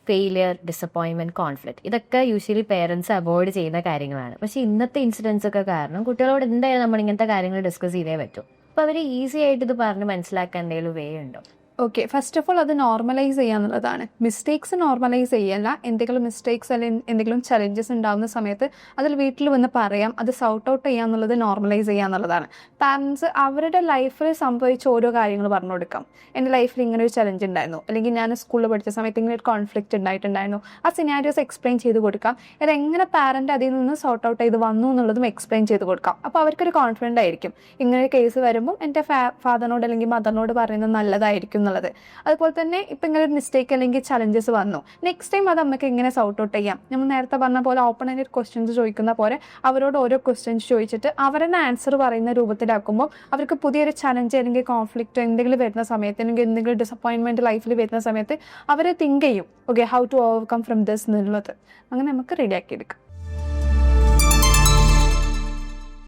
Failure, disappointment, conflict, ഇതൊക്കെ usually parents avoid ചെയ്യുന്ന കാര്യങ്ങളാണ്. പക്ഷെ ഇന്നത്തെ ഇൻസിഡൻസ് ഒക്കെ കാരണം കുട്ടികളോട് എന്തായാലും നമ്മൾ ഇങ്ങനത്തെ കാര്യങ്ങൾ ഡിസ്കസ് ചെയ്തേ പറ്റും. അപ്പോൾ അവർ ഈസി ആയിട്ട് ഇത് പറഞ്ഞ് മനസ്സിലാക്കാൻ എന്തെങ്കിലും വേ ഉണ്ടോ? ഓക്കെ, ഫസ്റ്റ് ഓഫ് ഓൾ അത് നോർമലൈസ് ചെയ്യുക എന്നുള്ളതാണ്. മിസ്റ്റേക്സ് നോർമലൈസ് ചെയ്യല്ല. എന്തെങ്കിലും മിസ്റ്റേക്സ് അല്ലെങ്കിൽ എന്തെങ്കിലും ചലഞ്ചസ് ഉണ്ടാകുന്ന സമയത്ത് അതിൽ വീട്ടിൽ വന്ന് പറയാം, അത് സൗട്ട് ഔട്ട് ചെയ്യുക എന്നുള്ളത് നോർമലൈസ് ചെയ്യുക എന്നുള്ളതാണ്. പാരൻസ് അവരുടെ ലൈഫിൽ സംഭവിച്ച ഓരോ കാര്യങ്ങൾ പറഞ്ഞു കൊടുക്കാം. എൻ്റെ ലൈഫിൽ ഇങ്ങനെ ഒരു ചലഞ്ച് ഉണ്ടായിരുന്നു, അല്ലെങ്കിൽ ഞാൻ സ്കൂളിൽ പഠിച്ച സമയത്ത് ഇങ്ങനെ ഒരു കോൺഫ്ലിക്റ്റ് ഉണ്ടായിട്ടുണ്ടായിരുന്നു. ആ സിനാരിയോസ് എക്സ്പ്ലെയിൻ ചെയ്ത് കൊടുക്കാം. ഇതെങ്ങനെ പാരൻ്റ് അതിൽ നിന്ന് സോർട്ട് ഔട്ട് ചെയ്ത് വന്നു എന്നുള്ളതും എക്സ്പ്ലെയിൻ ചെയ്ത് കൊടുക്കാം. അപ്പോൾ അവർക്കൊരു കോൺഫിഡൻ്റ് ആയിരിക്കും, ഇങ്ങനെ ഒരു കേസ് വരുമ്പോൾ എൻ്റെ ഫാദറിനോട് അല്ലെങ്കിൽ മദറിനോട് പറയുന്നത് നല്ലതായിരിക്കും എന്നുള്ളത്. അതുപോലെ തന്നെ ഇപ്പം ഇങ്ങനെ ഒരു മിസ്റ്റേക്ക് അല്ലെങ്കിൽ ചലഞ്ചസ് വന്നു, നെക്സ്റ്റ് ടൈം അത് നമുക്ക് എങ്ങനെ സോർട്ട് ഔട്ട് ചെയ്യാം. നമ്മൾ നേരത്തെ പറഞ്ഞ പോലെ ഓപ്പൺ ആയിട്ട് ക്വസ്റ്റ്യൻസ് ചോദിക്കുന്ന പോലെ അവരോട് ഓരോ ക്വസ്റ്റ്യൻസ് ചോദിച്ചിട്ട് അവരെന്നെ ആൻസർ പറയുന്ന രൂപത്തിലാക്കുമ്പോൾ അവർക്ക് പുതിയൊരു ചലഞ്ച് അല്ലെങ്കിൽ കോൺഫ്ലിക്റ്റ് എന്തെങ്കിലും വരുന്ന സമയത്ത് അല്ലെങ്കിൽ എന്തെങ്കിലും ഡിസപ്പോയിൻമെൻറ്റ് ലൈഫിൽ വരുന്ന സമയത്ത് അവർ തിങ്ക് ചെയ്യും, okay how to overcome from this എന്നുള്ളത്. അങ്ങനെ നമുക്ക് റെഡിയാക്കി എടുക്കാം.